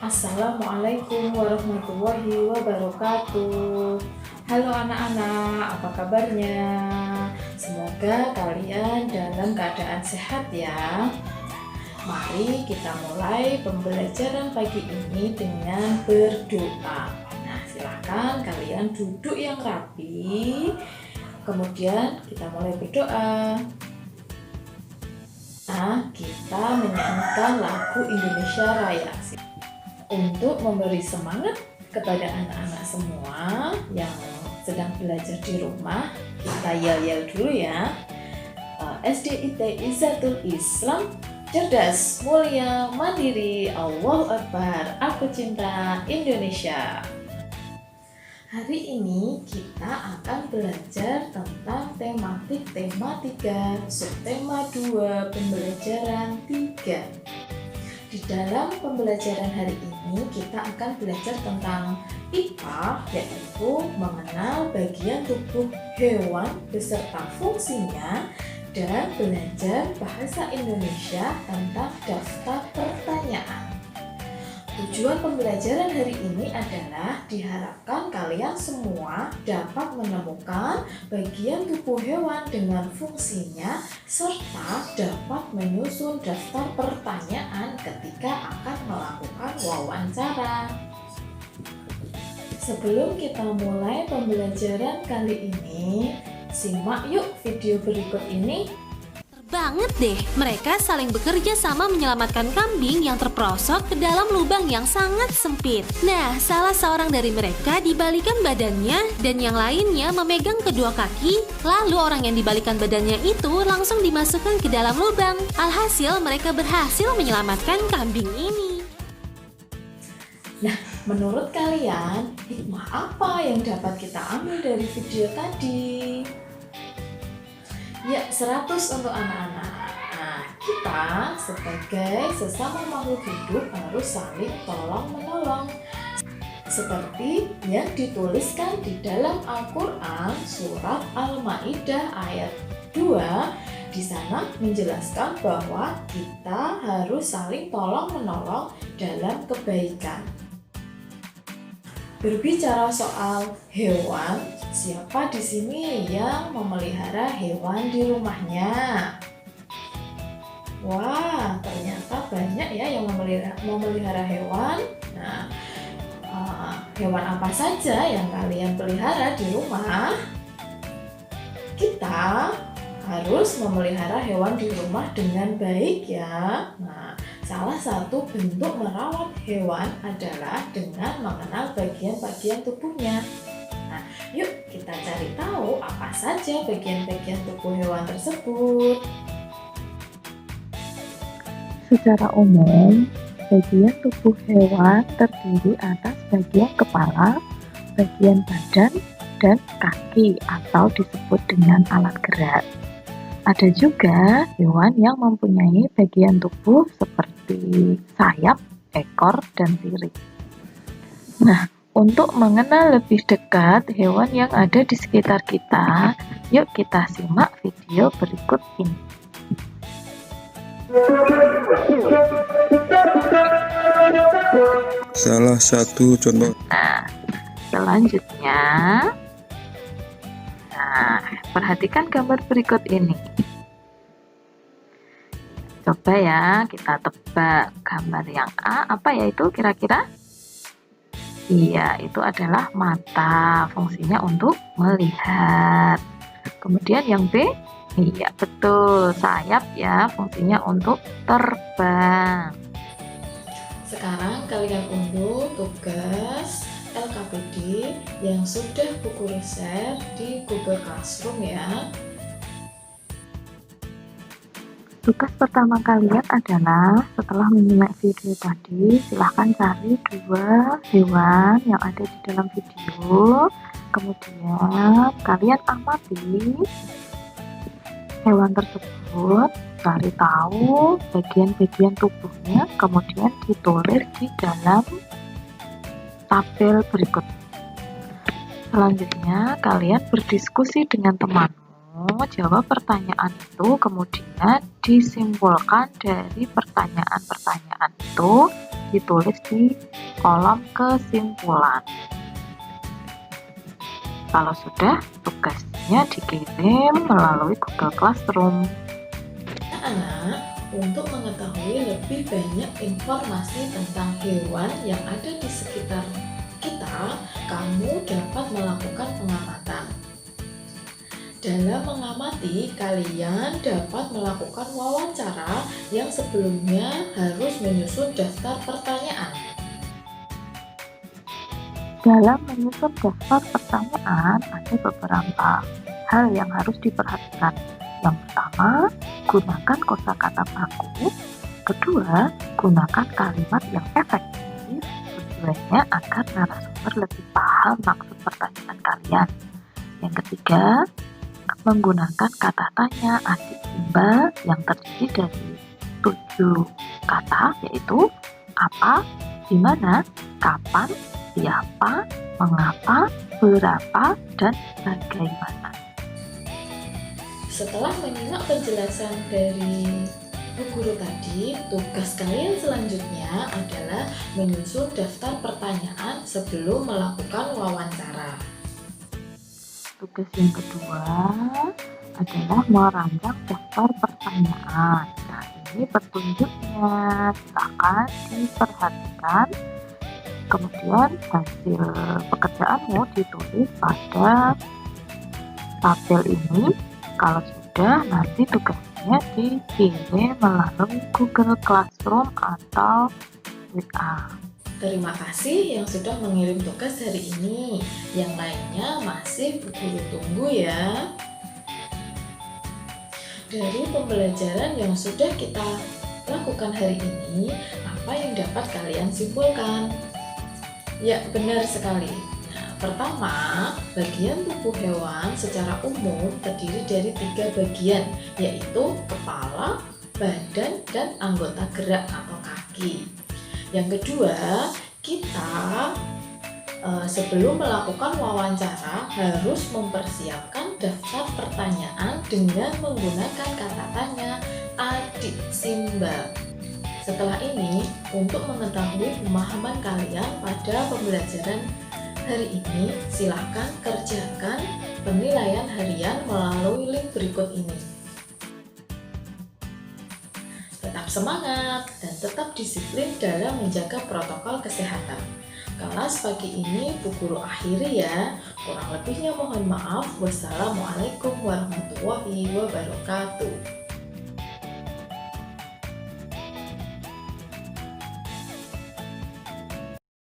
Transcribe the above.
Assalamualaikum warahmatullahi wabarakatuh. Halo anak-anak, apa kabarnya? Semoga kalian dalam keadaan sehat ya. Mari kita mulai pembelajaran pagi ini dengan berdoa. Nah, silakan kalian duduk yang rapi. Kemudian kita mulai berdoa. Nah, kita menyanyikan lagu Indonesia Raya untuk memberi semangat kepada anak-anak semua yang sedang belajar di rumah. Kita yel-yel dulu ya. SDIT Izzatul Islam, cerdas, mulia, mandiri, Allahu Akbar, aku cinta Indonesia. Hari ini kita akan belajar tentang tematik tema 3, subtema 2, pembelajaran 3. Di dalam pembelajaran hari ini kita akan belajar tentang IPA, yaitu mengenal bagian tubuh hewan beserta fungsinya, dan belajar bahasa Indonesia tentang daftar pertanyaan. Tujuan pembelajaran hari ini adalah diharapkan kalian semua dapat menemukan bagian tubuh hewan dengan fungsinya serta dapat menyusun daftar pertanyaan ketika akan melakukan wawancara. Sebelum kita mulai pembelajaran kali ini, simak yuk video berikut ini. Banget deh, mereka saling bekerja sama menyelamatkan kambing yang terperosok ke dalam lubang yang sangat sempit. Nah, salah seorang dari mereka dibalikan badannya dan yang lainnya memegang kedua kaki. Lalu orang yang dibalikan badannya itu langsung dimasukkan ke dalam lubang. Alhasil mereka berhasil menyelamatkan kambing ini. Nah, menurut kalian hikmah apa yang dapat kita ambil dari video tadi? Ya, 100 untuk anak-anak. Nah, kita sebagai sesama makhluk hidup harus saling tolong-menolong. Seperti yang dituliskan di dalam Al-Quran surat Al-Maidah ayat 2, di sana menjelaskan bahwa kita harus saling tolong-menolong dalam kebaikan. Berbicara soal hewan, siapa di sini yang memelihara hewan di rumahnya? Wah, ternyata banyak ya yang memelihara hewan. Nah, hewan apa saja yang kalian pelihara di rumah? Kita harus memelihara hewan di rumah dengan baik ya. Nah, salah satu bentuk merawat hewan adalah dengan mengenal bagian-bagian tubuhnya. Nah, yuk kita cari tahu apa saja bagian-bagian tubuh hewan tersebut. Secara umum, bagian tubuh hewan terdiri atas bagian kepala, bagian badan, dan kaki atau disebut dengan alat gerak. Ada juga hewan yang mempunyai bagian tubuh seperti sayap, ekor, dan sirip. Nah, untuk mengenal lebih dekat hewan yang ada di sekitar kita, yuk kita simak video berikut ini. Salah satu contoh. Nah, selanjutnya, perhatikan gambar berikut ini. Coba ya, kita tebak gambar yang A, apa ya itu kira-kira? Iya, itu adalah mata, fungsinya untuk melihat. Kemudian yang B, iya betul, sayap ya, fungsinya untuk terbang. Sekarang kalian unduh tugas LKPD yang sudah buku riset di Google Classroom ya. Tugas pertama kalian adalah setelah menyimak video tadi, silahkan cari 2 hewan yang ada di dalam video. Kemudian kalian amati hewan tersebut, cari tahu bagian-bagian tubuhnya, kemudian ditulis di dalam tabel berikut. Selanjutnya kalian berdiskusi dengan temanmu, jawab pertanyaan itu, kemudian disimpulkan dari pertanyaan-pertanyaan itu ditulis di kolom kesimpulan. Kalau sudah, tugasnya dikirim melalui Google Classroom. Anak, untuk mengetahui lebih banyak informasi tentang hewan yang ada di sekitar kita, kamu dapat melakukan pengamatan. Dalam mengamati, kalian dapat melakukan wawancara yang sebelumnya harus menyusun daftar pertanyaan. Dalam menyusun daftar pertanyaan, ada beberapa hal yang harus diperhatikan. Yang pertama, gunakan kosakata baku. Kedua, gunakan kalimat yang efektif, tujuannya agar narasumber lebih paham maksud pertanyaan kalian. Yang ketiga, menggunakan kata tanya adik timbal yang terdiri dari 7 kata, yaitu apa, di mana, kapan, siapa, mengapa, berapa, dan bagaimana. Setelah menyimak penjelasan dari Bu Guru tadi, tugas kalian selanjutnya adalah menyusun daftar pertanyaan sebelum melakukan wawancara. Tugas yang kedua adalah merancang daftar pertanyaan. Nah, ini petunjuknya, silakan diperhatikan. Kemudian hasil pekerjaanmu ditulis pada tabel ini. Kalau sudah, nanti tugasnya dikirim melalui Google Classroom atau WA. Terima kasih yang sudah mengirim tugas hari ini. Yang lainnya masih Bu Guru tunggu ya. Dari pembelajaran yang sudah kita lakukan hari ini, apa yang dapat kalian simpulkan? Ya, benar sekali. Nah, pertama, bagian tubuh hewan secara umum terdiri dari 3 bagian, yaitu kepala, badan, dan anggota gerak atau kaki. Yang kedua, kita sebelum melakukan wawancara harus mempersiapkan daftar pertanyaan dengan menggunakan kata tanya adik simbal. Setelah ini, untuk mengetahui pemahaman kalian pada pembelajaran hari ini, silakan kerjakan penilaian harian melalui link berikut ini. Tetap semangat dan tetap disiplin dalam menjaga protokol kesehatan. Kelas pagi ini Bu Guru akhiri ya. Kurang lebihnya mohon maaf. Wassalamualaikum warahmatullahi wabarakatuh.